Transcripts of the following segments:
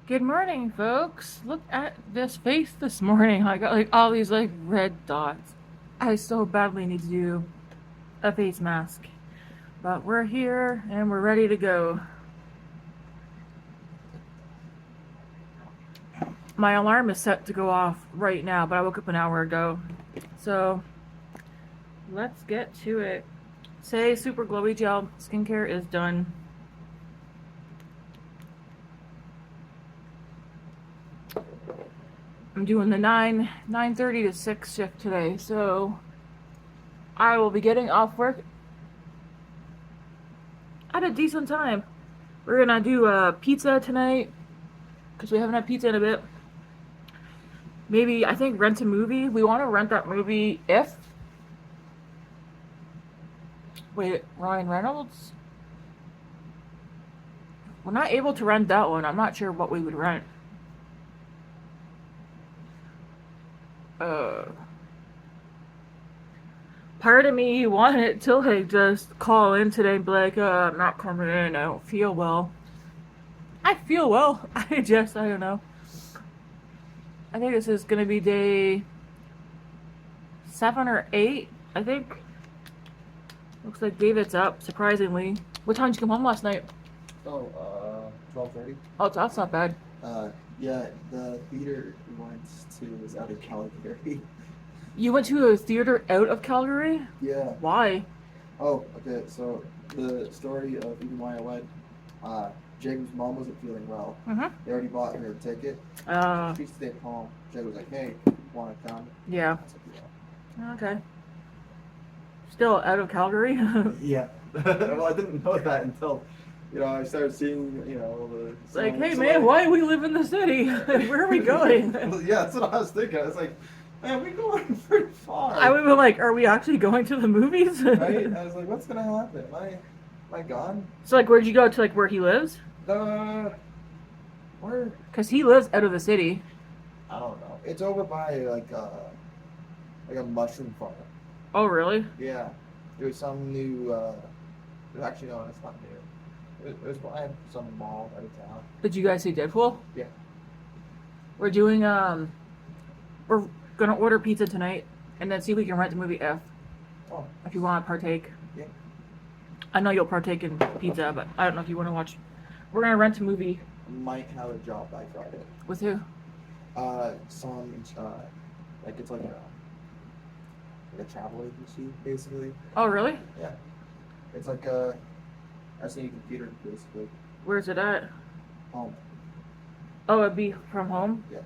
Good morning, folks. Look at this face this morning. I got like all these like red dots. I so badly need to do a face mask. But we're here and we're ready to go. My alarm is set to go off right now, but I woke up an hour ago. So let's get to it. Say Super Glowy Gel skincare is done. I'm doing the 9:30 to 6 shift today, so I will be getting off work at a decent time. We're gonna do pizza tonight because we haven't had pizza in a bit. Maybe I think rent a movie. We want to rent that movie if. Wait, Ryan Reynolds? We're not able to rent that one. I'm not sure what we would rent. Uh, Part of me wanted to like just call in today and be like, I'm not coming in. I don't feel well. I feel well. I don't know. I think this is gonna be day 7 or 8. I think. Looks like David's up, surprisingly. What time did you come home last night? Oh, 12:30. Oh, that's not bad. Yeah, the theater we went to was out of Calgary. You went to a theater out of Calgary? Yeah. Why? Oh, okay. So the story of Even Why I Went, Jacob's mom wasn't feeling well. Mm-hmm. They already bought her a ticket. She stayed home. Jacob was like, "Hey, want to come?" Yeah. I said, "Yeah." Okay. Still out of Calgary? Yeah. Well, I didn't know that until, I started seeing, the It's like, hey man, why do we live in the city? Where are we going? Well, yeah, that's what I was thinking. I was like, man, we're going pretty far. I would be like, are we actually going to the movies? Right? I was like, what's gonna happen? Am I gone? So like, where'd you go to? Like where he lives? Where? Cause he lives out of the city. I don't know. It's over by like a mushroom farm. Oh really? Yeah. There's some new. Actually, no, it's not new. It was by some mall out of town. Did you guys see Deadpool? Yeah. We're doing we're gonna order pizza tonight and then see if we can rent the movie F. Oh. If you want to partake. Yeah. I know you'll partake in pizza, but I don't know if you want to watch. We're gonna rent a movie. Might have a job by Friday. With who? Some like it's like a travel agency basically. Oh really? Yeah. It's like a SAE computer basically. Where's it at? Home. Oh, it'd be from home. Yeah.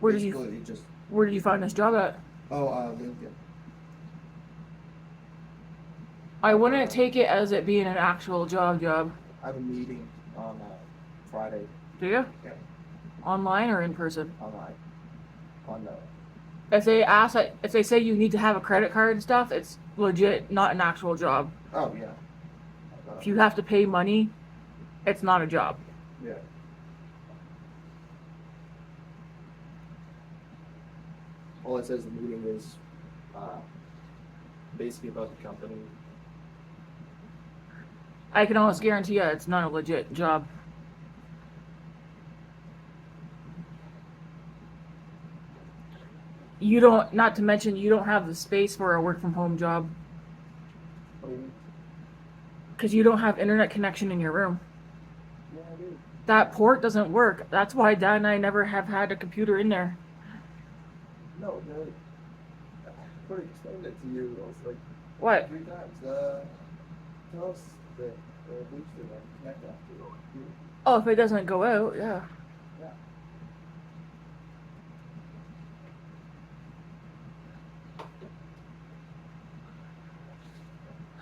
Where basically, Where did you find this job at? Lincoln. I wouldn't take it as it being an actual job. I have a meeting on Friday. Do you? Yeah. Online or in person? Online. On the. If they say you need to have a credit card and stuff, it's legit not an actual job. Oh yeah. If you have to pay money, it's not a job. Yeah. All it says the meeting is basically about the company. I can almost guarantee you it's not a legit job. You don't, not to mention, you don't have the space for a work from home job. Because you don't have internet connection in your room. Yeah, I do. That port doesn't work. That's why Dad and I never have had a computer in there. No, I already explained it to you. I was like, What? 3 times. Tell us the booster that connect after the computer. Oh, if it doesn't go out, yeah. Yeah.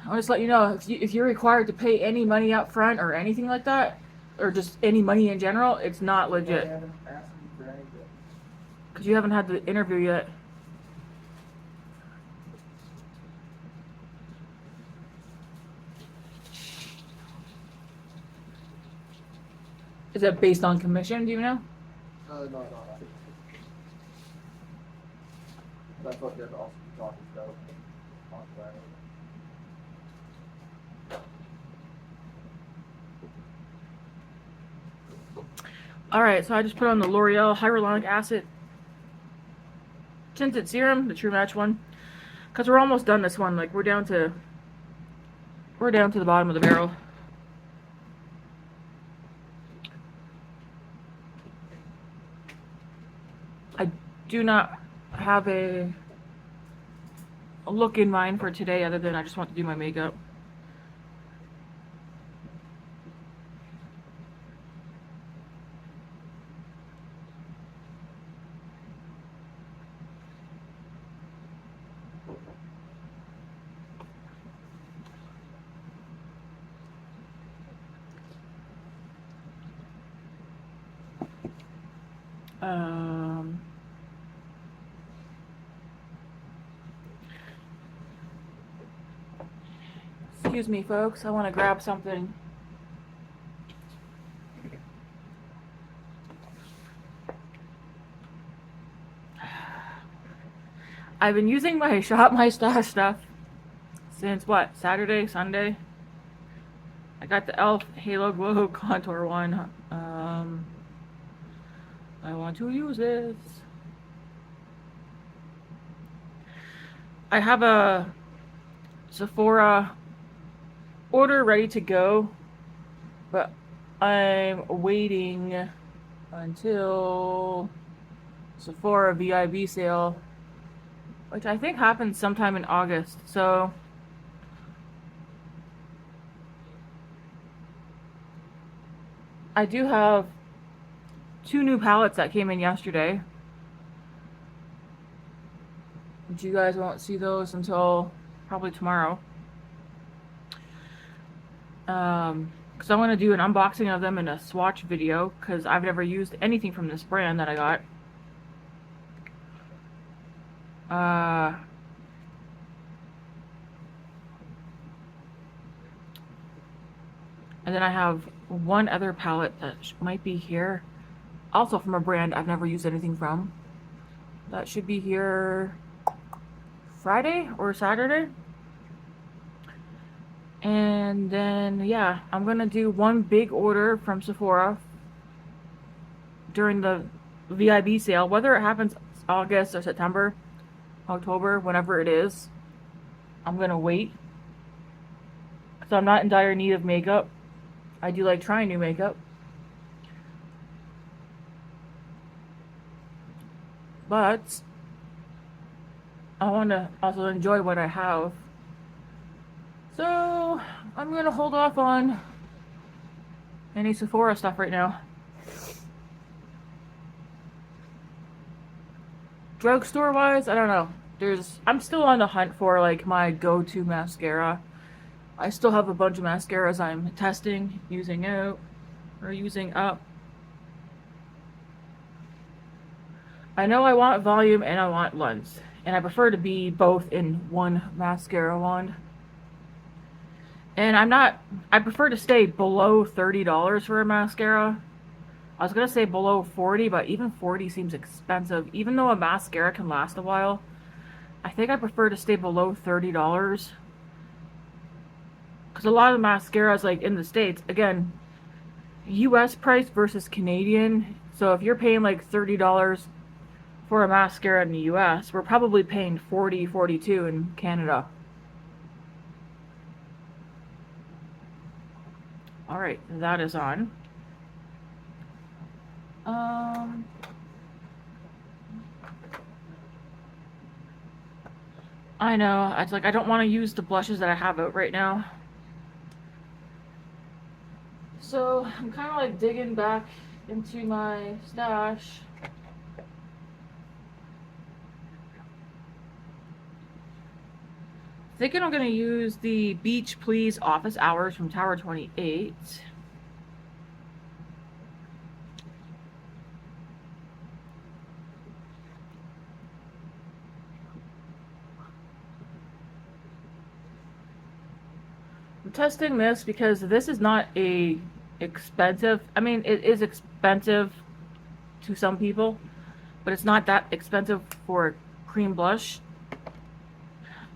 I'll just let you know, if you're required to pay any money up front or anything like that, or just any money in general, it's not They legit. haven't asked me for anything. Because you haven't had the interview yet. Is it based on commission, do you know? No. That's what they're also talking about on Friday. Alright, so I just put on the L'Oreal Hyaluronic Acid Tinted Serum, the True Match one. Because we're almost done this one. Like, we're down to the bottom of the barrel. I do not have a look in mind for today other than I just want to do my makeup. Excuse me, folks. I want to grab something. I've been using my Shop My Stash stuff since what? Saturday, Sunday? I got the e.l.f. Halo Glow Contour one. I want to use this. I have a Sephora order ready to go, but I'm waiting until Sephora VIB sale, which I think happens sometime in August. So I do have 2 new palettes that came in yesterday. But you guys won't see those until probably tomorrow. Because I want to do an unboxing of them in a swatch video, because I've never used anything from this brand that I got. And then I have one other palette that might be here, also from a brand I've never used anything from. That should be here Friday or Saturday. And then, yeah, I'm gonna do one big order from Sephora during the VIB sale, whether it happens August or September, October, whenever it is. I'm gonna wait, so I'm not in dire need of makeup. I do like trying new makeup, but I want to also enjoy what I have. So I'm gonna hold off on any Sephora stuff right now. Drugstore wise, I don't know. I'm still on the hunt for like my go-to mascara. I still have a bunch of mascaras I'm testing, using out, or using up. I know I want volume and I want lens, and I prefer to be both in one mascara wand. And I prefer to stay below $30 for a mascara. I was gonna say below 40, but even 40 seems expensive. Even though a mascara can last a while, I think I prefer to stay below $30. Because a lot of the mascaras, like in the States, again, US price versus Canadian. So if you're paying like $30 for a mascara in the US, we're probably paying $40, $42 in Canada. Alright, that is on. I know, it's like I don't want to use the blushes that I have out right now. So I'm kind of like digging back into my stash. Thinking I'm gonna use the Beach Please Office Hours from Tower 28. I'm testing this because this is not a expensive, I mean, it is expensive to some people, but it's not that expensive for a cream blush.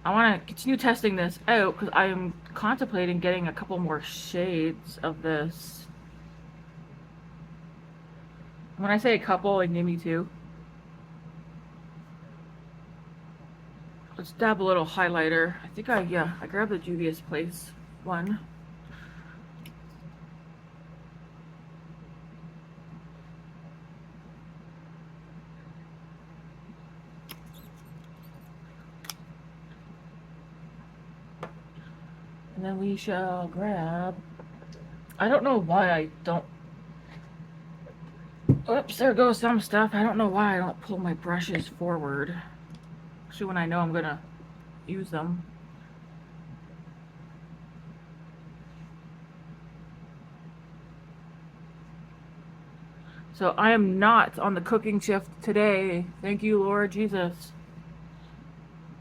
I want to continue testing this out because I am contemplating getting a couple more shades of this. When I say a couple, like maybe two. Let's dab a little highlighter. I think I grabbed the Juvia's Place one. And then we shall grab, I don't know why I don't, oops, there goes some stuff. I don't know why I don't pull my brushes forward. Especially when I know I'm gonna use them. So I am not on the cooking shift today. Thank you, Lord Jesus.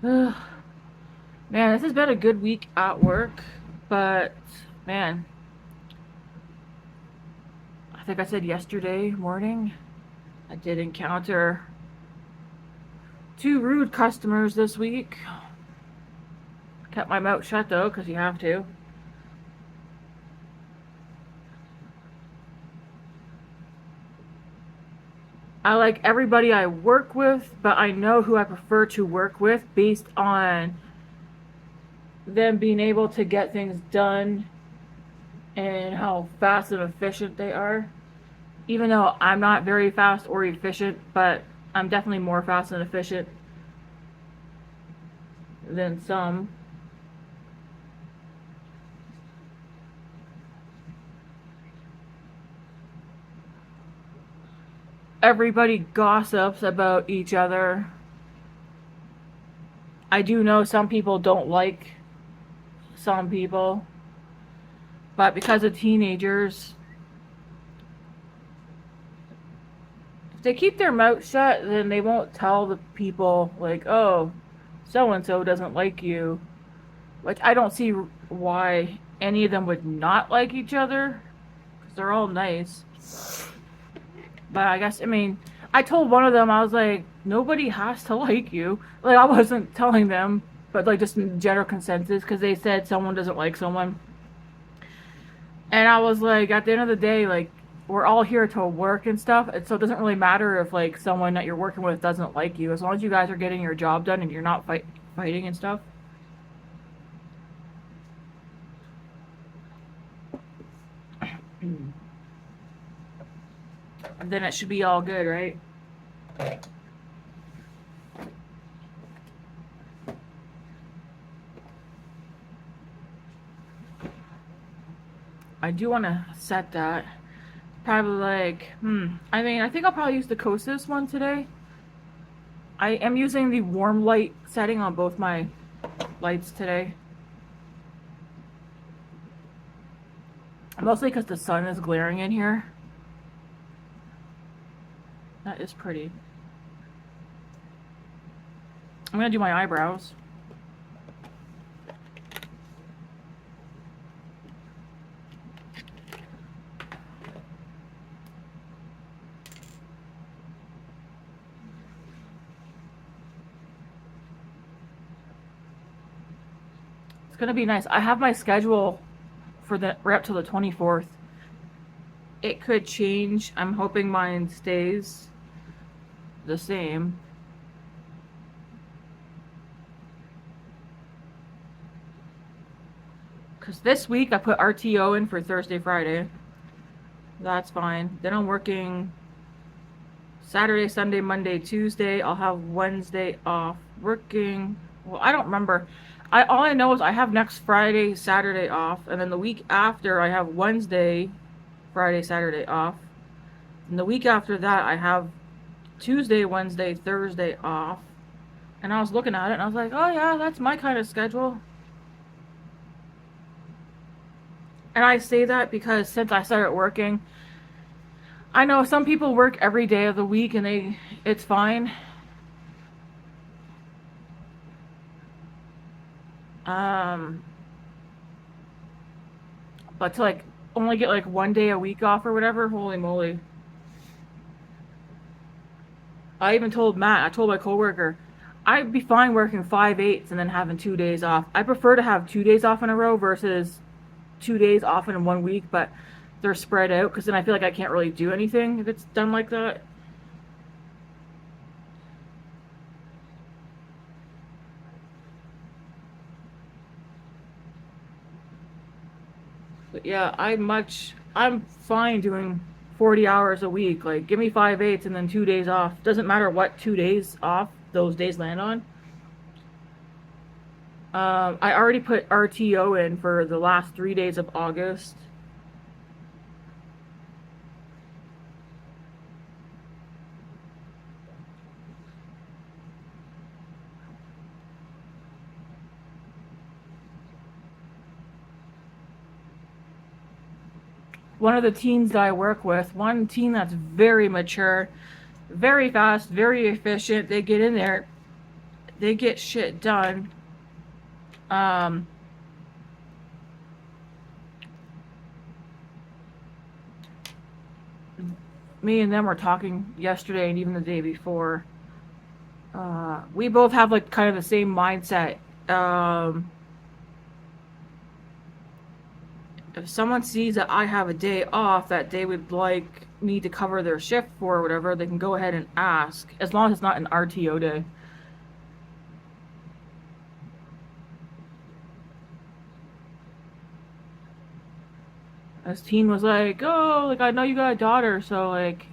Man, this has been a good week at work, but man, I think I said yesterday morning, I did encounter 2 rude customers this week. Kept my mouth shut though, because you have to. I like everybody I work with, but I know who I prefer to work with based on them being able to get things done and how fast and efficient they are. Even though I'm not very fast or efficient, but I'm definitely more fast and efficient than some. Everybody gossips about each other. I do know some people don't like some people, but because of teenagers, if they keep their mouth shut, then they won't tell the people, like, oh, so and so doesn't like you. Which I don't see why any of them would not like each other, because they're all nice. But I guess, I mean, I told one of them, I was like, nobody has to like you. Like, I wasn't telling them, but like just in general consensus, because they said someone doesn't like someone. And I was like, at the end of the day, like, we're all here to work and stuff, and so it doesn't really matter if like someone that you're working with doesn't like you, as long as you guys are getting your job done and you're not fighting and stuff. And then it should be all good, right? I do want to set that. Probably like, I mean, I think I'll probably use the Kosas one today. I am using the warm light setting on both my lights today. Mostly because the sun is glaring in here. That is pretty. I'm gonna do my eyebrows. It's gonna be nice. I have my schedule for the right up to the 24th. It could change. I'm hoping mine stays the same. Because this week I put RTO in for Thursday, Friday. That's fine. Then I'm working Saturday, Sunday, Monday, Tuesday. I'll have Wednesday off. Working. Well, I don't remember. All I know is I have next Friday, Saturday off, and then the week after I have Wednesday, Friday, Saturday off. And the week after that I have Tuesday, Wednesday, Thursday off. And I was looking at it and I was like, oh yeah, that's my kind of schedule. And I say that because since I started working, I know some people work every day of the week and it's fine. But to like only get like one day a week off or whatever, holy moly. I even told Matt, I told my coworker, I'd be fine working 5/8 and then having 2 days off. I prefer to have 2 days off in a row versus 2 days off in 1 week, but they're spread out, because then I feel like I can't really do anything if it's done like that. But yeah, I'm fine doing 40 hours a week. Like, give me 5/8 and then 2 days off. Doesn't matter what 2 days off those days land on. I already put RTO in for the last 3 days of August. One of the teens that I work with, one teen that's very mature, very fast, very efficient. They get in there, they get shit done. Me and them were talking yesterday and even the day before. We both have like kind of the same mindset. If someone sees that I have a day off that they would like me to cover their shift for or whatever, they can go ahead and ask, as long as it's not an RTO day. This teen was like, oh, like, I know you got a daughter, so like,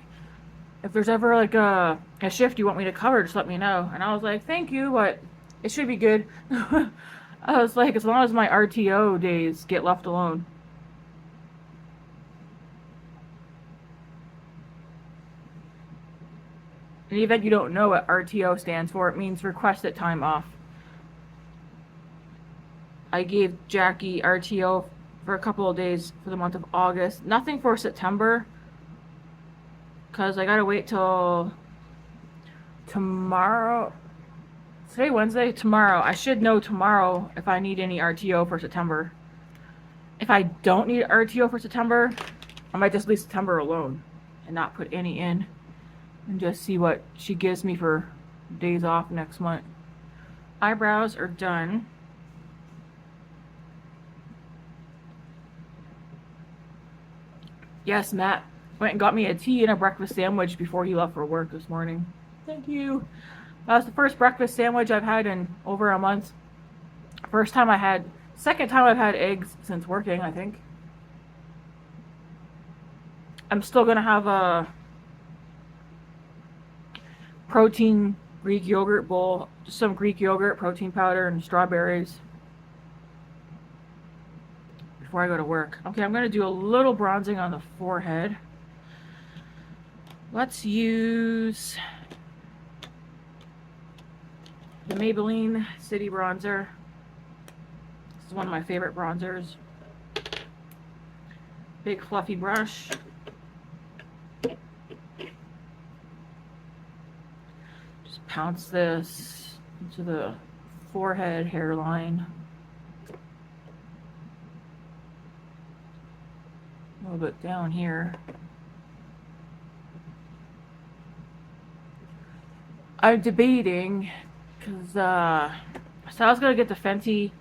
if there's ever like a shift you want me to cover, just let me know. And I was like, thank you, but it should be good. I was like, as long as my RTO days get left alone. In the event you don't know what RTO stands for, it means requested time off. I gave Jackie RTO for a couple of days for the month of August. Nothing for September, because I gotta wait till tomorrow. Today, Wednesday? Tomorrow. I should know tomorrow if I need any RTO for September. If I don't need RTO for September, I might just leave September alone and not put any in, and just see what she gives me for days off next month. Eyebrows are done. Yes, Matt went and got me a tea and a breakfast sandwich before he left for work this morning. Thank you. That was the first breakfast sandwich I've had in over a month. Second time I've had eggs since working, I think. I'm still gonna have a protein Greek yogurt bowl, just some Greek yogurt, protein powder, and strawberries before I go to work. Okay, I'm gonna do a little bronzing on the forehead. Let's use the Maybelline City Bronzer. This is one of my favorite bronzers. Big fluffy brush. Just pounce this into the forehead hairline. A little bit down here. I'm debating, because so I was gonna get the Fenty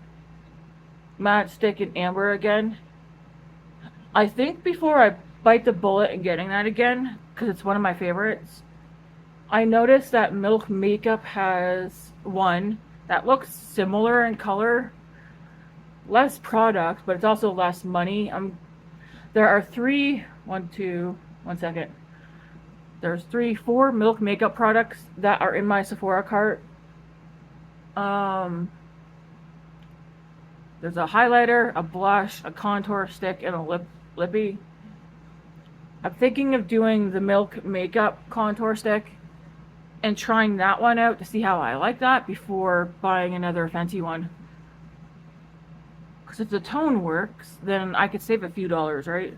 Matte Stick in Amber again. I think before I bite the bullet in getting that again, because it's one of my favorites, I noticed that Milk Makeup has one that looks similar in color, less product, but it's also less money. There are There's 4 Milk Makeup products that are in my Sephora cart. There's a highlighter, a blush, a contour stick, and a lippy. I'm thinking of doing the Milk Makeup contour stick and trying that one out to see how I like that before buying another Fenty one. Because if the tone works, then I could save a few dollars, right?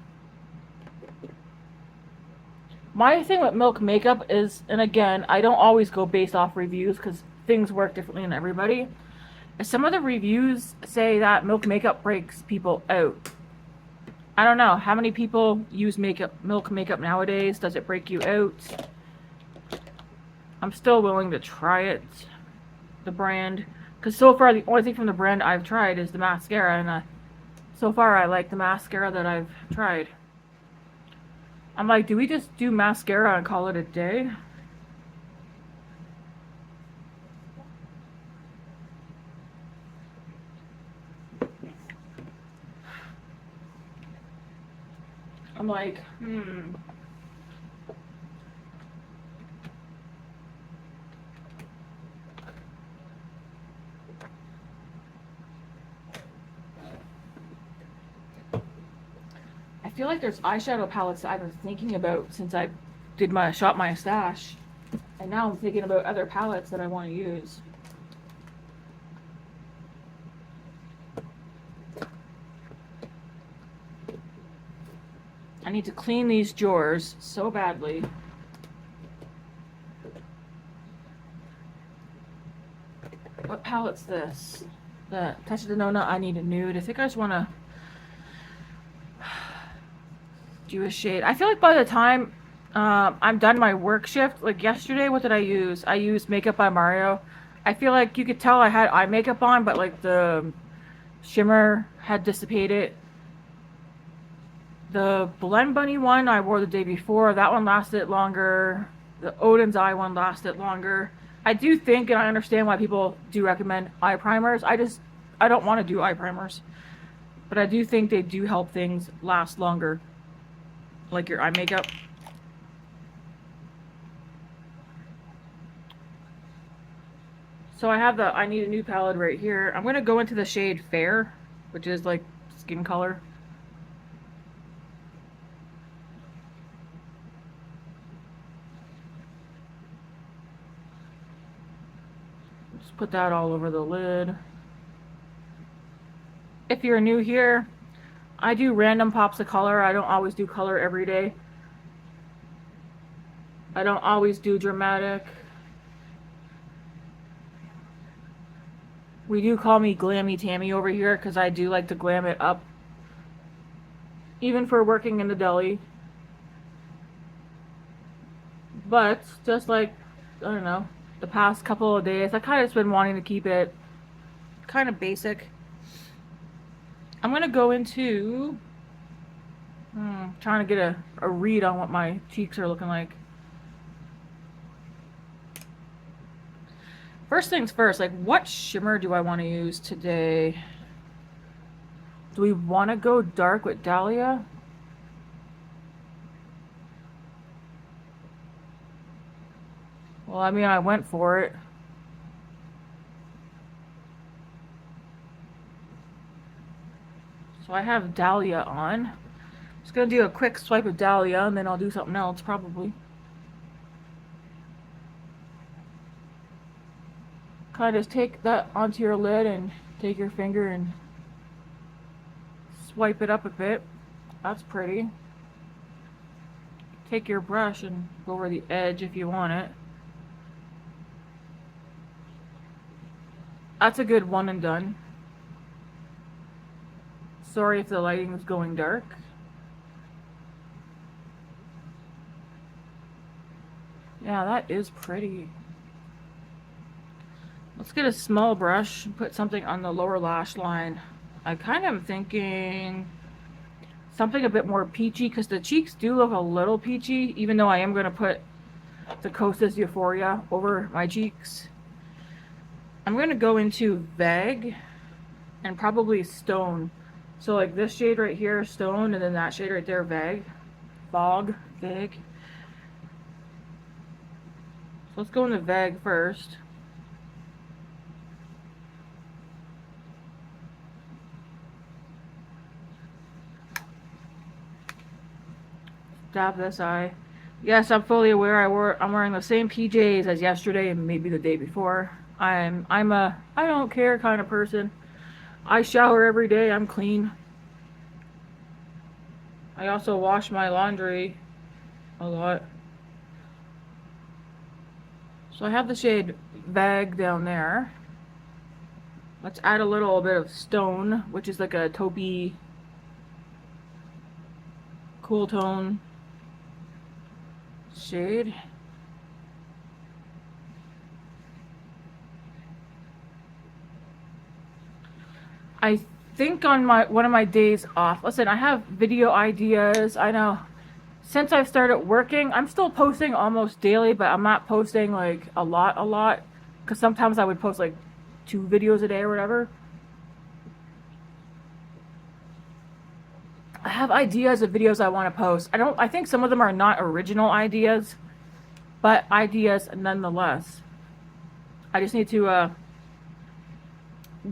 My thing with Milk Makeup is, and again, I don't always go based off reviews because things work differently in everybody. Some of the reviews say that Milk Makeup breaks people out. I don't know. How many people use Milk Makeup nowadays? Does it break you out? I'm still willing to try it. The brand. Because so far, the only thing from the brand I've tried is the mascara. And so far, I like the mascara that I've tried. I'm like, do we just do mascara and call it a day? I'm like, I feel like there's eyeshadow palettes that I've been thinking about since I did my shop my stash. And now I'm thinking about other palettes that I want to use. I need to clean these drawers so badly. What palette's this? The Touch of Denona, I Need a Nude. I think I just want to do a shade. I feel like by the time I'm done my work shift, like yesterday, what did I use? I used Makeup by Mario. I feel like you could tell I had eye makeup on, but like the shimmer had dissipated. The Blend Bunny one I wore the day before. That one lasted longer. The Odin's Eye one lasted longer. I do think, and I understand why people do recommend eye primers. I don't want to do eye primers. But I do think they do help things last longer. Like your eye makeup. So I have the I Need a Nude palette right here. I'm going to go into the shade Fair, which is like skin color. Just put that all over the lid. If you're new here, I do random pops of color. I don't always do color every day. I don't always do dramatic. We do call me Glammy Tammy over here because I do like to glam it up. Even for working in the deli. But just like, I don't know, the past couple of days, I kind of just been wanting to keep it kind of basic. I'm going to go into trying to get a read on what my cheeks are looking like. First things first, like what shimmer do I want to use today? Do we want to go dark with Dahlia? Well, I mean, I went for it. So I have Dahlia on. Just gonna do a quick swipe of Dahlia and then I'll do something else probably. Kind of just take that onto your lid and take your finger and swipe it up a bit. That's pretty. Take your brush and go over the edge if you want it. That's a good one and done. Sorry if the lighting is going dark. Yeah, that is pretty. Let's get a small brush and put something on the lower lash line. I kind of am thinking something a bit more peachy because the cheeks do look a little peachy, even though I am going to put the Kosas Euphoria over my cheeks. I'm going to go into Vague and probably Stone. So like this shade right here, Stone, and then that shade right there, Vague. Vague. So let's go into Vague first. Dab this eye. Yes, I'm fully aware I'm wearing the same PJs as yesterday and maybe the day before. I'm a I don't care kind of person. I shower every day, I'm clean. I also wash my laundry a lot. So I have the shade Vague down there. Let's add a little bit of Stone, which is like a taupey cool tone shade. I think on one of my days off, listen, I have video ideas. I know since I've started working, I'm still posting almost daily, but I'm not posting like a lot. Because sometimes I would post like 2 videos a day or whatever. I have ideas of videos I want to post. I think some of them are not original ideas, but ideas nonetheless. I just need to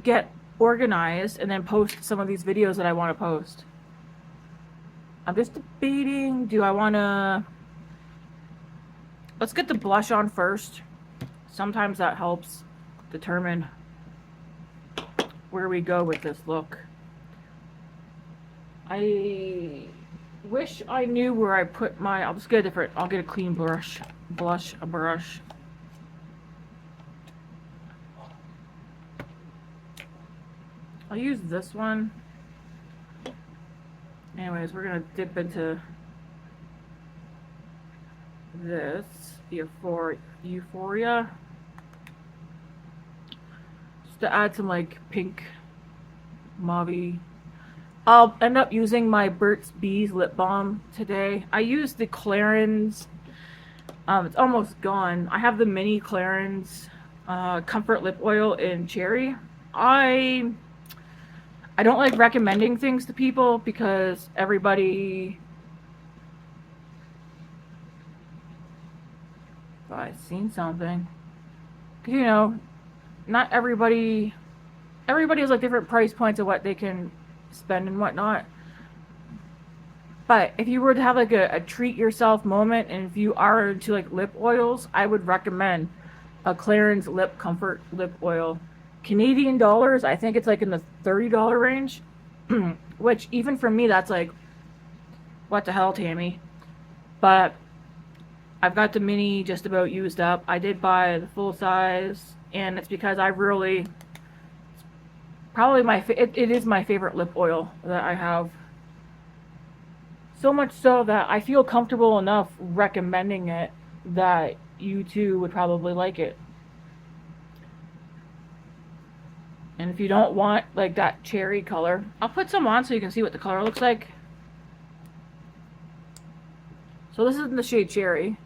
get organized and then post some of these videos that I want to post. I'm just debating, do I want to... Let's get the blush on first. Sometimes that helps determine where we go with this look. I wish I knew where I put my... I'll just get a different... I'll get a clean brush. A brush. I'll use this one. Anyways, we're gonna dip into this Euphoria, just to add some like pink mauve. I'll end up using my Burt's Bees lip balm today. I used the Clarins. It's almost gone. I have the mini Clarins comfort lip oil in cherry. I don't like recommending things to people because everybody... Thought I'd seen something. You know, not everybody... Everybody has like different price points of what they can spend and whatnot. But if you were to have like a treat yourself moment, and if you are into like lip oils, I would recommend a Clarins Lip Comfort Lip Oil. Canadian dollars, I think it's like in the $30 range, which even for me, that's like, what the hell, Tammy? But I've got the mini just about used up. I did buy the full size, and it's because I really, probably it is my favorite lip oil that I have. So much so that I feel comfortable enough recommending it that you too would probably like it. And if you don't want like that cherry color, I'll put some on so you can see what the color looks like. So this is in the shade Cherry.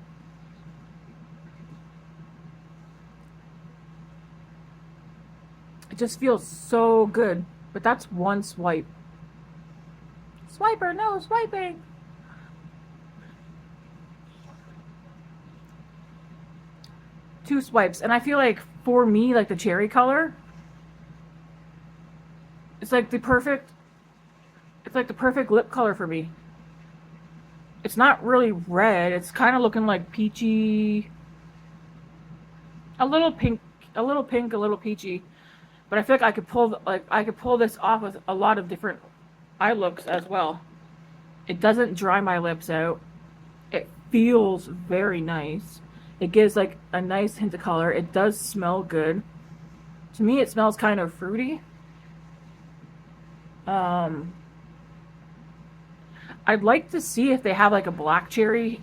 It just feels so good. But that's one swipe. Swiper, no swiping. Two swipes. And I feel like for me, like the cherry color, it's like the perfect lip color for me. It's not really red. It's kind of looking like peachy. A little pink, a little peachy. But I feel like I could pull this off with a lot of different eye looks as well. It doesn't dry my lips out. It feels very nice. It gives like a nice hint of color. It does smell good. To me, it smells kind of fruity. I'd like to see if they have like a black cherry,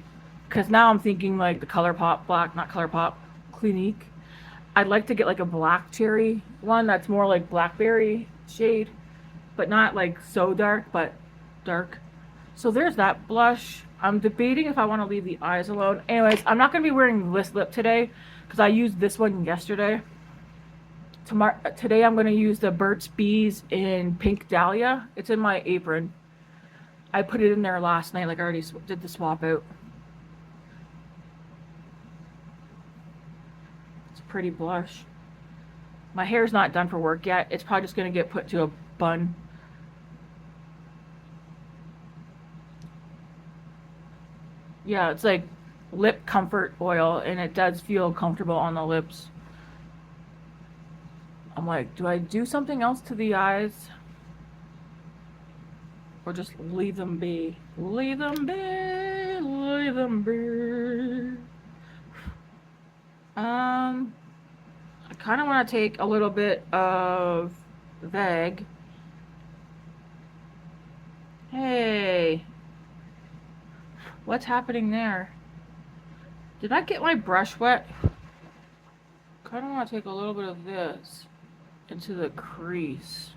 because now I'm thinking like the ColourPop black, not ColourPop, Clinique. I'd like to get like a black cherry one that's more like blackberry shade, but not like so dark, but dark. So there's that blush. I'm debating if I want to leave the eyes alone. Anyways, I'm not going to be wearing this lip today because I used this one yesterday. Today I'm going to use the Burt's Bees in Pink Dahlia. It's in my apron. I put it in there last night, like I already did the swap out. It's a pretty blush. My hair's not done for work yet. It's probably just going to get put to a bun. Yeah, it's like lip comfort oil, and it does feel comfortable on the lips. I'm like, do I do something else to the eyes? Or just leave them be? Leave them be, leave them be. I kind of want to take a little bit of Vague. Hey. What's happening there? Did I get my brush wet? Kind of want to take a little bit of this into the crease.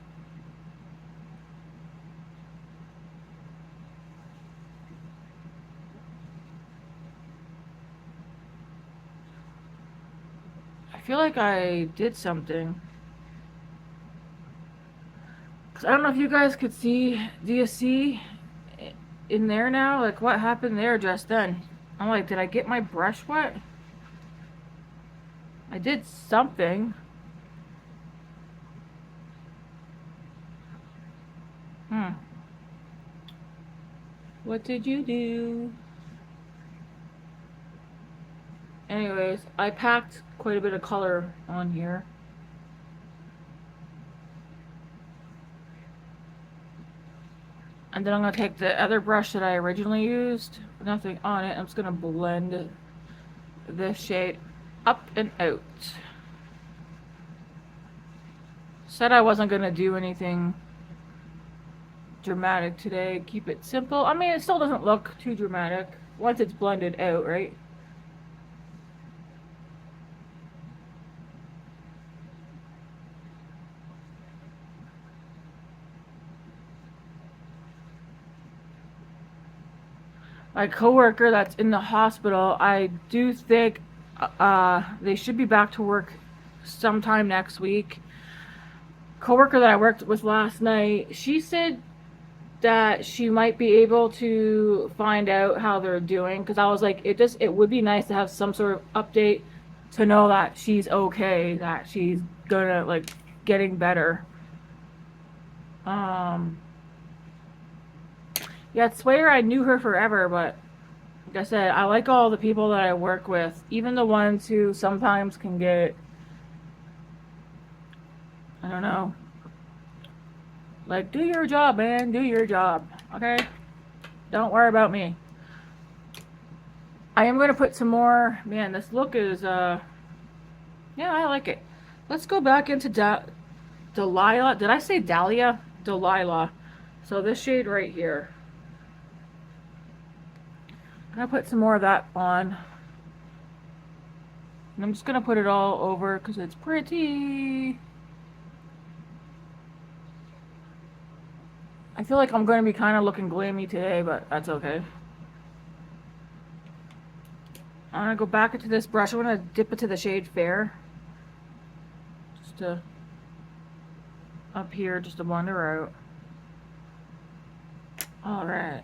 feel like I did something. Cause I don't know if you guys could see. Do you see in there now? Like what happened there just then? I'm like, did I get my brush wet? I did something. What did you do? Anyways, I packed quite a bit of color on here. And then I'm going to take the other brush that I originally used, nothing on it, I'm just going to blend this shade up and out. Said I wasn't going to do anything dramatic today, keep it simple. I mean, it still doesn't look too dramatic once it's blended out, right? My coworker that's in the hospital, I do think they should be back to work sometime next week. Coworker that I worked with last night, she said that she might be able to find out how they're doing, because I was like, it would be nice to have some sort of update to know that she's okay, that she's gonna like getting better. Yeah, I swear I knew her forever, but like I said, I like all the people that I work with, even the ones who sometimes can get, I don't know, like, do your job, man, do your job, okay? Don't worry about me. I am going to put some more, man, this look is, yeah, I like it. Let's go back into Delilah. Did I say Dahlia? Delilah. So this shade right here. I'm going to put some more of that on. And I'm just going to put it all over because it's pretty. I feel like I'm going to be kind of looking glammy today, but that's okay. I'm going to go back into this brush. I'm going to dip it to the shade Fair. Just to up here, just to blend her out. Alright.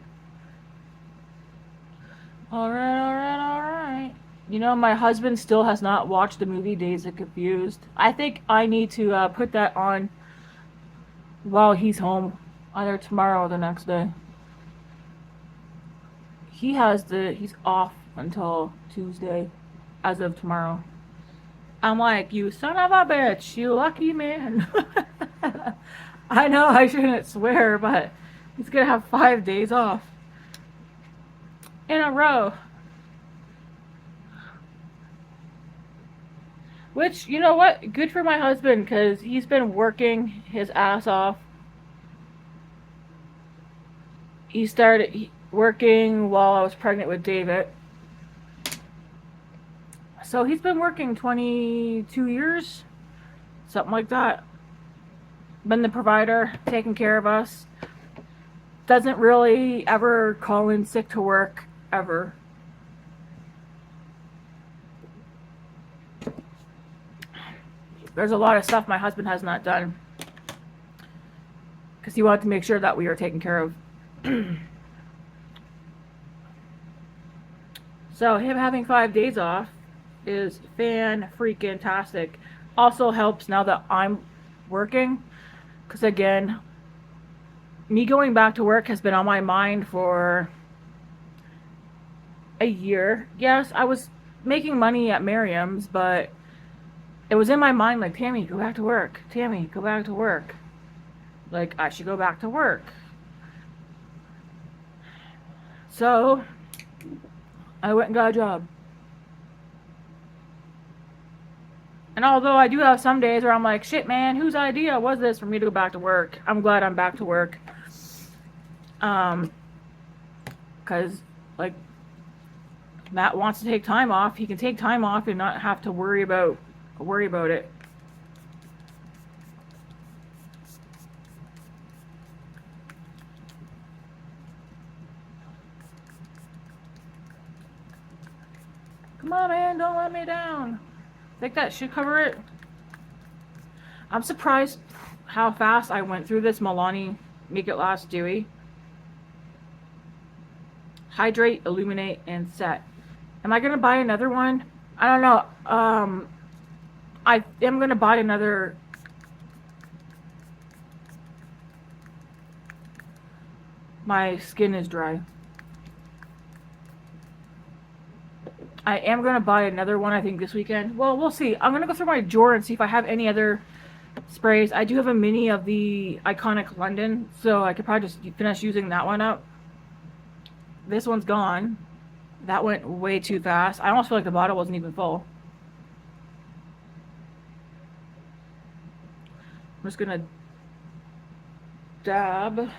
Alright. You know, my husband still has not watched the movie Dazed and Confused. I think I need to put that on while he's home. Either tomorrow or the next day. He's off until Tuesday, as of tomorrow. I'm like, you son of a bitch, you lucky man. I know I shouldn't swear, but he's gonna have 5 days off in a row. Which, you know what? Good for my husband, because he's been working his ass off. He started working while I was pregnant with David. So he's been working 22 years, something like that. Been the provider, taking care of us. Doesn't really ever call in sick to work, ever. There's a lot of stuff my husband has not done, because he wanted to make sure that we were taken care of. So him having 5 days off is fan-freaking-tastic. Also helps now that I'm working, because again, me going back to work has been on my mind for a year. Yes, I was making money at Merriam's, but it was in my mind like, Tammy, go back to work. Tammy, go back to work. Like, I should go back to work. So I went and got a job. And although I do have some days where I'm like, shit, man, whose idea was this for me to go back to work? I'm glad I'm back to work. Because, like, Matt wants to take time off. He can take time off and not have to worry about it. Come on, man, don't let me down. I think that should cover it. I'm surprised how fast I went through this Milani Make It Last Dewy. Hydrate, illuminate, and set. Am I gonna buy another one? I don't know. I am gonna buy another. My skin is dry. I am gonna buy another one, I think, this weekend. Well, we'll see. I'm gonna go through my drawer and see if I have any other sprays. I do have a mini of the Iconic London, so I could probably just finish using that one up. This one's gone. That went way too fast. I almost feel like the bottle wasn't even full. I'm just gonna dab.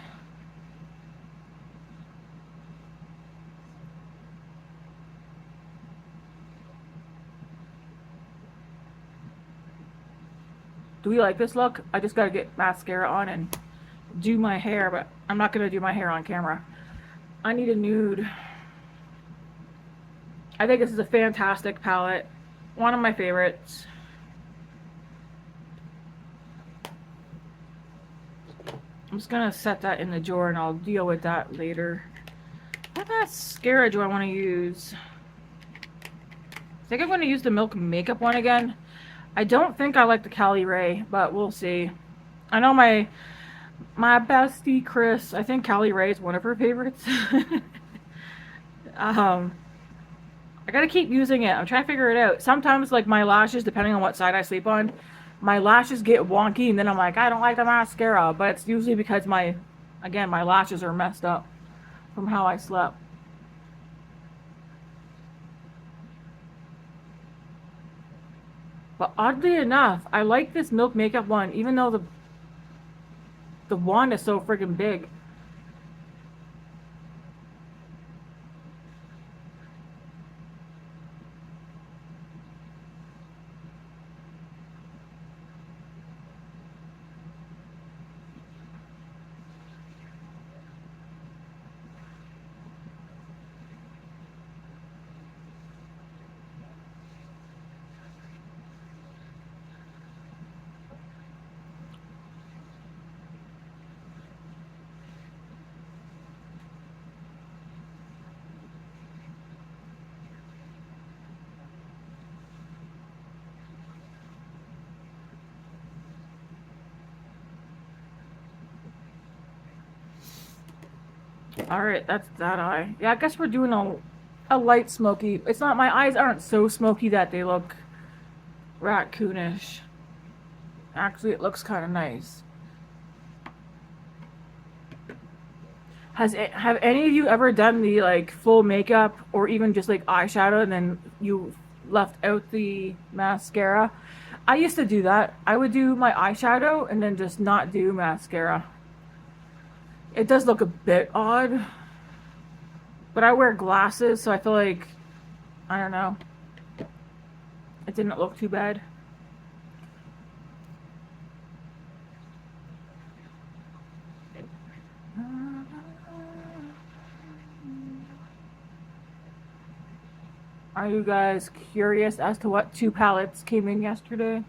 Do we like this look? I just gotta get mascara on and do my hair, but I'm not gonna do my hair on camera. I need a nude. I think this is a fantastic palette. One of my favorites. I'm just gonna set that in the drawer and I'll deal with that later. What mascara do I want to use? I think I'm gonna use the Milk Makeup one again. I don't think I like the Cali Ray, but we'll see. I know my bestie Chris, I think Cali Ray is one of her favorites. I gotta keep using it. I'm trying to figure it out. Sometimes, like, my lashes, depending on what side I sleep on, my lashes get wonky, and then I'm like, I don't like the mascara. But it's usually because my lashes are messed up from how I slept. But oddly enough, I like this Milk Makeup one, even though the wand is so friggin' big. Alright, that's that eye. Yeah, I guess we're doing a light smoky. It's not, my eyes aren't so smoky that they look raccoonish. Actually, it looks kind of nice. Have any of you ever done the, like, full makeup or even just like eyeshadow and then you left out the mascara? I used to do that. I would do my eyeshadow and then just not do mascara. It does look a bit odd, but I wear glasses, so I feel like, I don't know, it didn't look too bad. Are you guys curious as to what two palettes came in yesterday?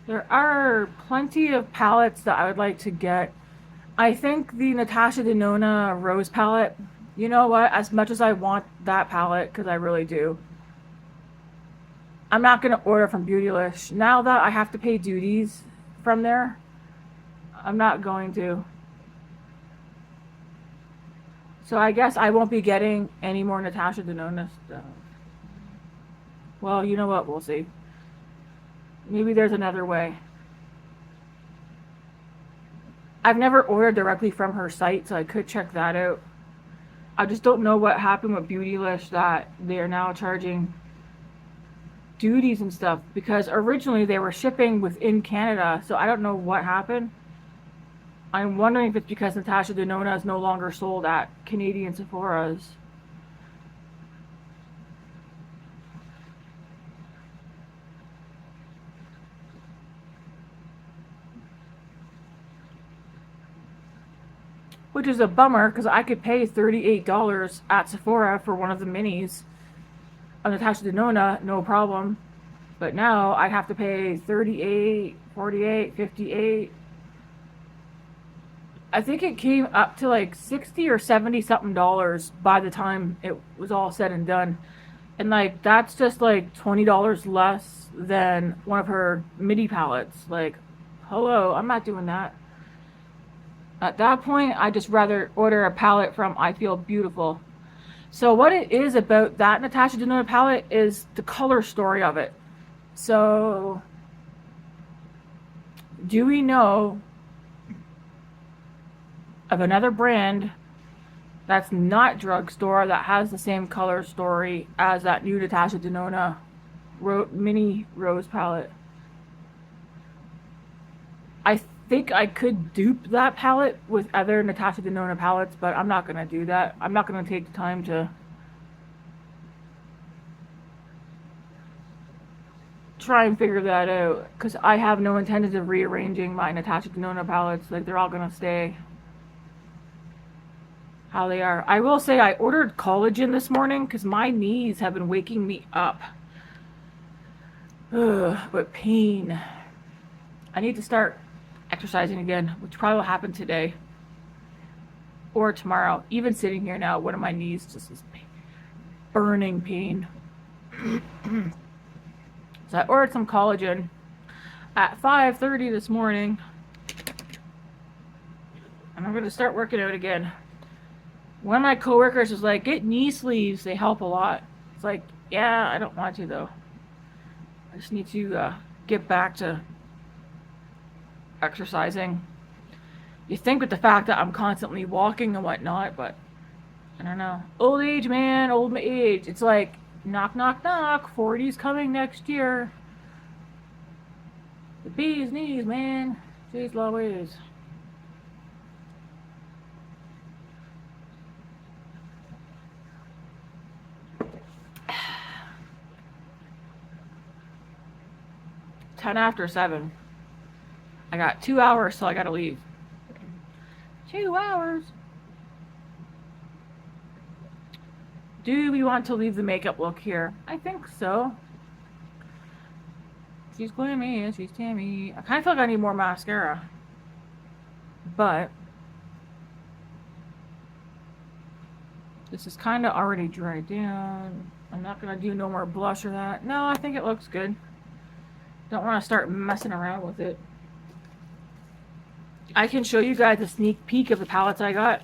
There are plenty of palettes that I would like to get. I think the Natasha Denona Rose palette, you know what, as much as I want that palette, because I really do, I'm not going to order from Beautylish. Now that I have to pay duties from there, I'm not going to. So I guess I won't be getting any more Natasha Denona stuff. Well, you know what, we'll see. Maybe there's another way. I've never ordered directly from her site, so I could check that out. I just don't know what happened with Beautylish that they are now charging duties and stuff, because originally they were shipping within Canada, so I don't know what happened. I'm wondering if it's because Natasha Denona is no longer sold at Canadian Sephora's. which is a bummer because I could pay $38 at Sephora for one of the minis of Natasha Denona, no problem. But now I have to pay $38, $48, $58. I think it came up to like $60 or $70 something by the time it was all said and done. And like that's just like $20 less than one of her midi palettes. Like, hello, I'm not doing that. At that point, I just rather order a palette from I Feel Beautiful. So what it is about that Natasha Denona palette is the color story of it. So, do we know of another brand that's not drugstore that has the same color story as that new Natasha Denona mini rose palette? I think I could dupe that palette with other Natasha Denona palettes, but I'm not going to do that. I'm not going to take the time to try and figure that out because I have no intention of rearranging my Natasha Denona palettes. Like, they're all going to stay how they are. I will say I ordered collagen this morning because my knees have been waking me up. Ugh, but pain. I need to start exercising again, which probably will happen today or tomorrow. Even sitting here now, one of my knees just is burning pain. So I ordered some collagen at 5:30 this morning, and I'm going to start working out again. One of my coworkers was like, get knee sleeves, they help a lot. It's like, yeah, I don't want to though. I just need to get back to exercising. You think with the fact that I'm constantly walking and whatnot, but I don't know. Old age, man, old age. It's like, knock, knock, knock, 40's coming next year. The bee's knees, man. Jeez Louise. Ten after 7. I got 2 hours till I gotta leave. 2 hours. Do we want to leave the makeup look here? I think so. She's glammy, she's Tammy. I kind of feel like I need more mascara. But this is kind of already dried down. I'm not going to do no more blush or that. No, I think it looks good. Don't want to start messing around with it. I can show you guys a sneak peek of the palettes I got.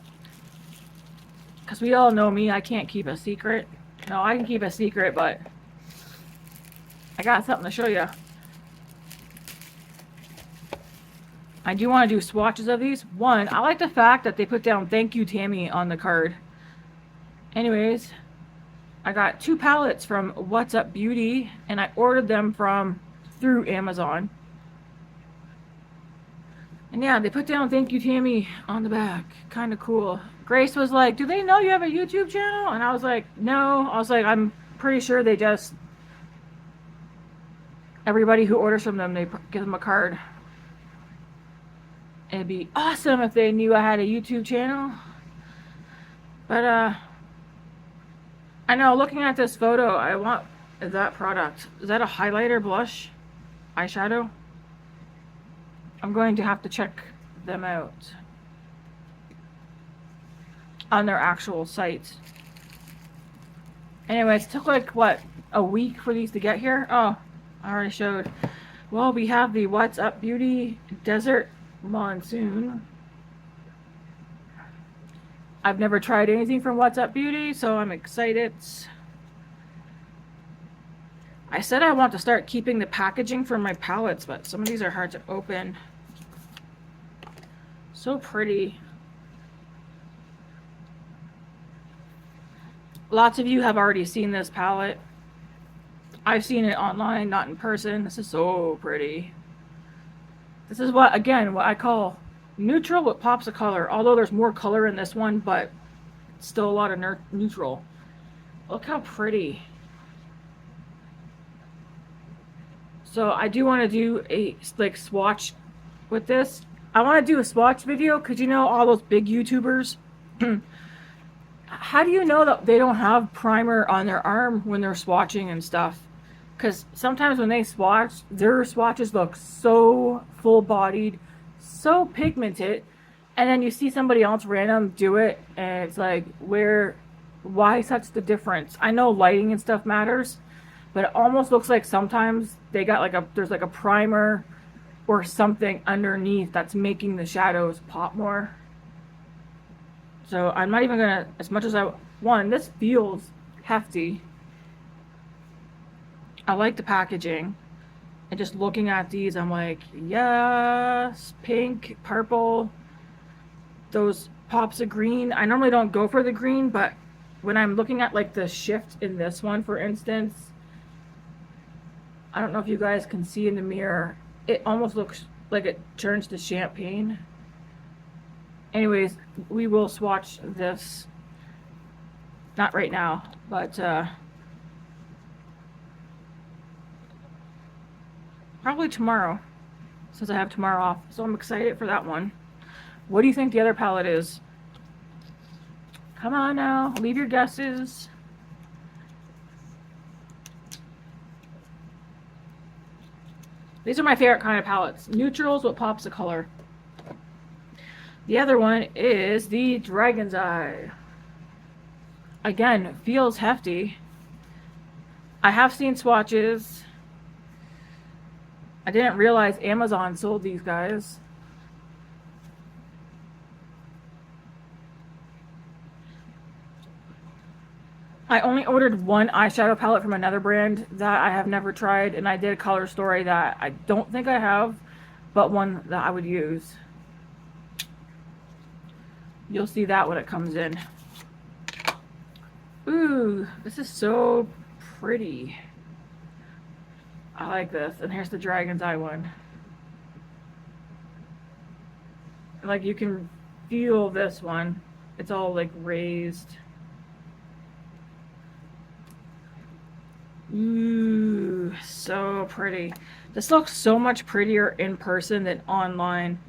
Because we all know me, I can't keep a secret. No, I can keep a secret, but I got something to show you. I do want to do swatches of these. One, I like the fact that they put down "Thank you, Tammy" on the card. Anyways, I got 2 palettes from What's Up Beauty, and I ordered them through Amazon. And yeah, they put down "Thank you, Tammy" on the back. Kind of cool. Grace was like, do they know you have a YouTube channel? And I was like, no. I was like, I'm pretty sure they just, everybody who orders from them, they give them a card. It'd be awesome if they knew I had a YouTube channel. But, I know, looking at this photo, I want that product. Is that a highlighter, blush, eyeshadow? I'm going to have to check them out on their actual site. Anyways, it took like, what, a week for these to get here? Oh, I already showed. Well, we have the What's Up Beauty Desert Monsoon. I've never tried anything from What's Up Beauty, so I'm excited. I said I want to start keeping the packaging for my palettes, but some of these are hard to open. So pretty. Lots of you have already seen this palette. I've seen it online, not in person. This is so pretty. This is what I call neutral with pops of color. Although there's more color in this one, but still a lot of neutral. Look how pretty. So I do want to do a swatch with this I want to do a swatch video because you know all those big YouTubers. How do you know that they don't have primer on their arm when they're swatching and stuff? Because sometimes when they swatch, their swatches look so full-bodied, so pigmented, and then you see somebody else random do it, and it's like, why such the difference? I know lighting and stuff matters, but it almost looks like sometimes they got there's like a primer or something underneath that's making the shadows pop more. So I'm not even gonna, as much as this feels hefty. I like the packaging. And just looking at these, I'm like, yes, pink, purple, those pops of green. I normally don't go for the green, but when I'm looking at like the shift in this one, for instance, I don't know if you guys can see in the mirror, it almost looks like it turns to champagne. Anyways, we will swatch this. Not right now, but probably tomorrow, since I have tomorrow off. So I'm excited for that one. What do you think the other palette is? Come on now, leave your guesses. These are my favorite kind of palettes. Neutrals with pops of color. The other one is the Dragon's Eye. Again, feels hefty. I have seen swatches. I didn't realize Amazon sold these guys. I only ordered one eyeshadow palette from another brand that I have never tried, and I did a color story that I don't think I have, but one that I would use. You'll see that when it comes in. Ooh, this is so pretty. I like this. And here's the Dragon's Eye one. Like, you can feel this one. It's all like raised. Ooh, so pretty. This looks so much prettier in person than online.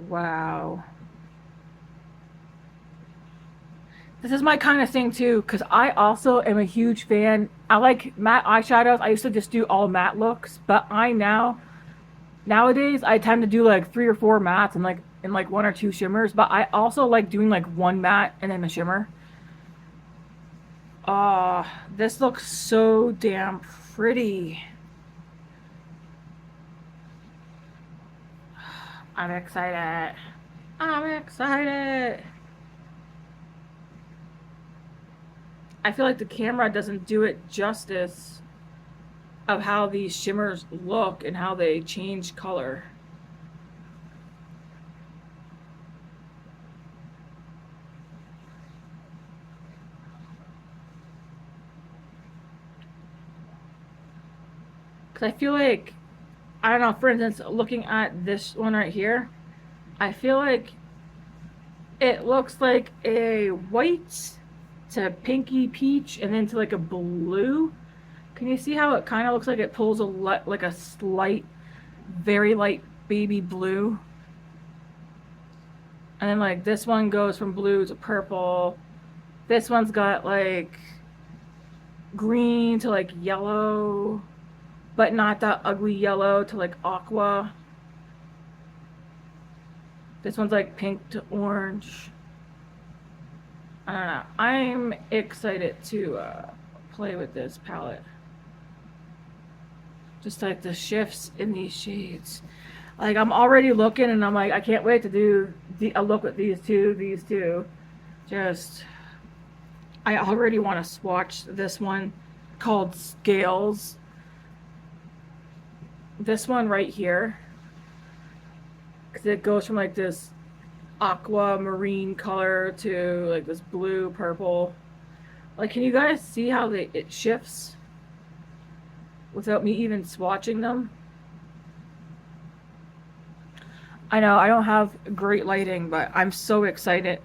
Wow. This is my kind of thing too, because I also am a huge fan. I like matte eyeshadows. I used to just do all matte looks, but nowadays I tend to do like 3 or 4 mattes and like 1 or 2 shimmers, but I also like doing like 1 matte and then a shimmer. This looks so damn pretty. I'm excited. I'm excited. I feel like the camera doesn't do it justice of how these shimmers look and how they change color. Because I feel like, I don't know, for instance, looking at this one right here, I feel like it looks like a white to pinky peach and then to like a blue. Can you see how it kind of looks like it pulls like a slight, very light baby blue? And then like this one goes from blue to purple. This one's got like green to like yellow, but not that ugly yellow to like aqua. This one's like pink to orange. I don't know. I'm excited to play with this palette. Just like the shifts in these shades. Like, I'm already looking and I'm like, I can't wait to do a look with these two. Just, I already want to swatch this one called Scales. This one right here. Because it goes from like this aquamarine color to like this blue purple. Like, can you guys see how it shifts without me even swatching them? I know I don't have great lighting, but I'm so excited.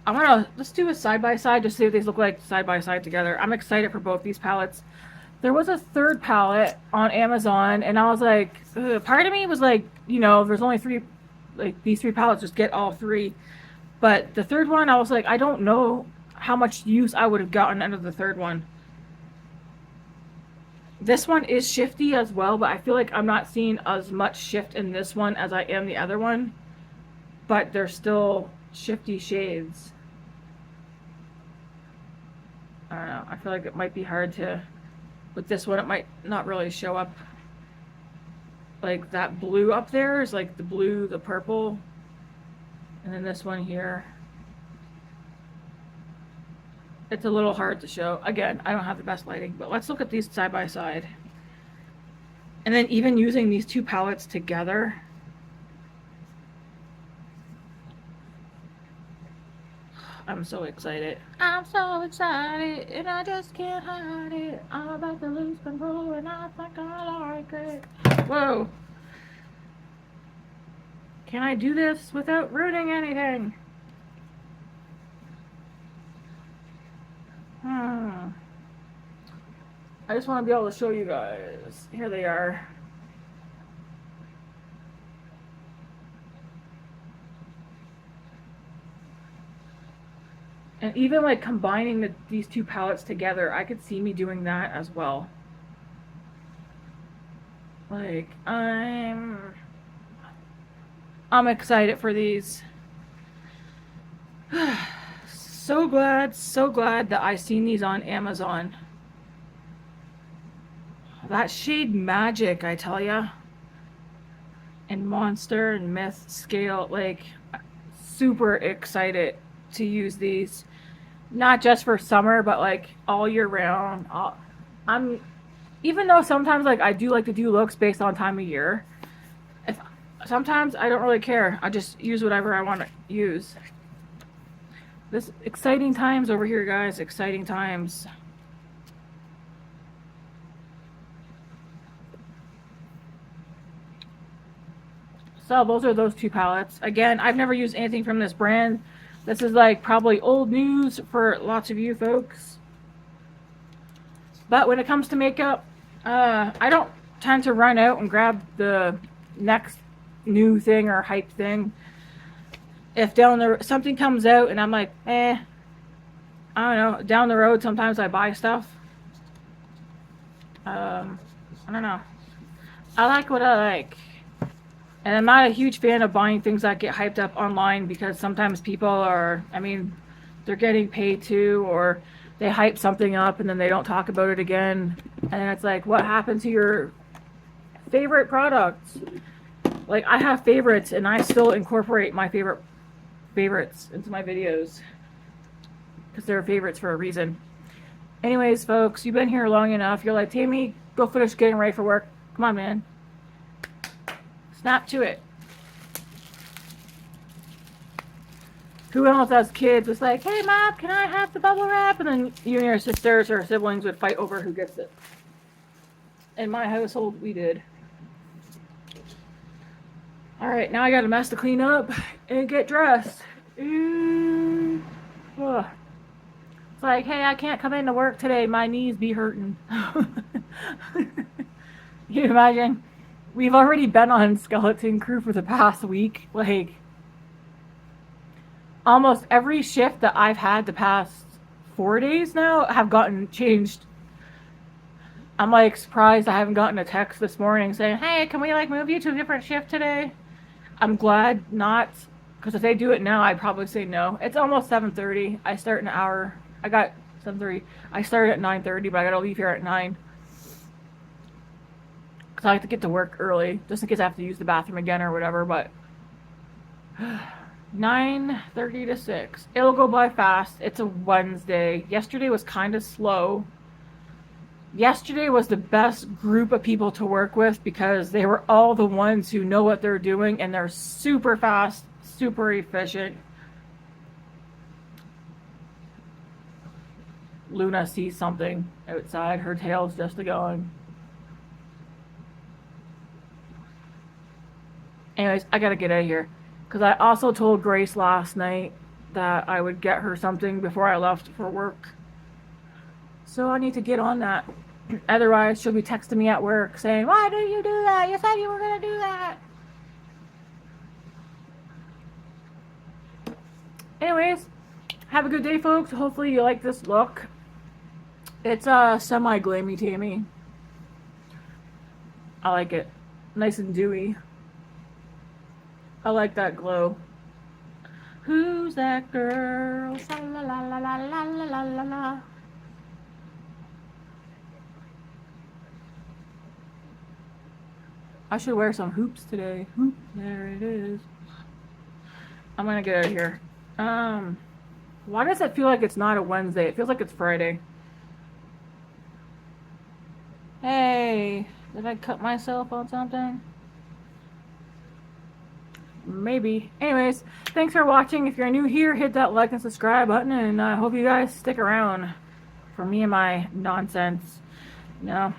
Let's do a side by side, just see what these look like side by side together. I'm excited for both these palettes. there was a third palette on Amazon, and I was like, ugh. Part of me was like, you know, there's only three, like these three palettes, just get all three. But the third one, I was like, I don't know how much use I would have gotten out of the third one. This one is shifty as well, but I feel like I'm not seeing as much shift in this one as I am the other one. But they're still shifty shades. I don't know. I feel like it might be hard to, with this one, it might not really show up. Like that blue up there is like the blue, the purple. And then this one here. It's a little hard to show. Again, I don't have the best lighting, but let's look at these side by side. And then even using these two palettes together. I'm so excited. I'm so excited, and I just can't hide it. I'm about to lose control, and I think I like it. Whoa. Can I do this without ruining anything? I just want to be able to show you guys. Here they are. And even like combining these two palettes together, I could see me doing that as well. Like, I'm excited for these. So glad that I seen these on Amazon. That shade Magic, I tell ya. And Monster and Myth scale, like, super excited to use these. Not just for summer, but like all year round. Even though sometimes like I do like to do looks based on time of year. Sometimes I don't really care. I just use whatever I want to use. This exciting times over here, guys. Exciting times. So those are those two palettes. Again, I've never used anything from this brand. This is like probably old news for lots of you folks. But when it comes to makeup, I don't tend to run out and grab the next new thing or hype thing. If something comes out and I'm like, I don't know, down the road sometimes I buy stuff. I don't know. I like what I like. And I'm not a huge fan of buying things that get hyped up online, because sometimes people are, I mean, they're getting paid to, or they hype something up and then they don't talk about it again. And then it's like, what happened to your favorite products? Like, I have favorites and I still incorporate my favorites into my videos, because they're favorites for a reason. Anyways, folks, you've been here long enough. You're like, Tammy, go finish getting ready for work. Come on, man. Snap to it. Who else has kids? It's like, hey, Mom, can I have the bubble wrap? And then you and your sisters or siblings would fight over who gets it. In my household, we did. Alright, now I got a mess to clean up and get dressed. It's like, hey, I can't come into work today. My knees be hurting. You imagine? We've already been on Skeleton Crew for the past week. Like, almost every shift that I've had the past 4 days now have gotten changed. I'm like surprised I haven't gotten a text this morning saying, hey, can we like move you to a different shift today? I'm glad not, because if they do it now, I'd probably say no. It's almost 7:30. I start in an hour. I got 7:30. I started at 9:30, but I gotta leave here at 9. Because I like to get to work early, just in case I have to use the bathroom again or whatever, but 9:30 to 6. It'll go by fast. It's a Wednesday. Yesterday was kind of slow. Yesterday was the best group of people to work with, because they were all the ones who know what they're doing, and they're super fast, super efficient. Luna sees something outside. Her tail's just going. Anyways, I gotta get out of here, because I also told Grace last night that I would get her something before I left for work. So I need to get on that. Otherwise, she'll be texting me at work saying, "Why did you do that? You said you were gonna do that." Anyways, have a good day, folks. Hopefully you like this look. It's semi-glammy tammy. I like it. Nice and dewy. I like that glow. Who's that girl? Sha la la la la la la la la. I should wear some hoops today. There it is. I'm gonna get out of here. Why does it feel like it's not a Wednesday? It feels like it's Friday. Hey, did I cut myself on something? Maybe. Anyways, thanks for watching. If you're new here, hit that like and subscribe button, and I hope you guys stick around for me and my nonsense. You know,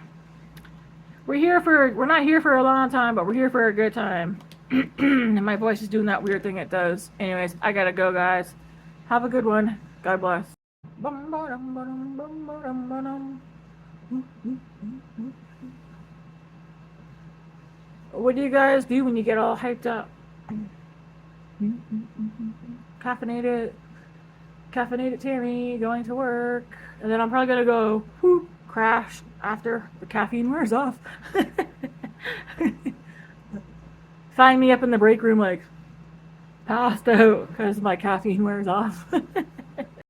we're not here for a long time, but we're here for a good time. And my voice is doing that weird thing it does. Anyways, I gotta go, guys. Have a good one. God bless. What do you guys do when you get all hyped up? Caffeinated Tammy going to work, and then I'm probably gonna go whoop, crash after the caffeine wears off. Find me up in the break room like passed out because my caffeine wears off.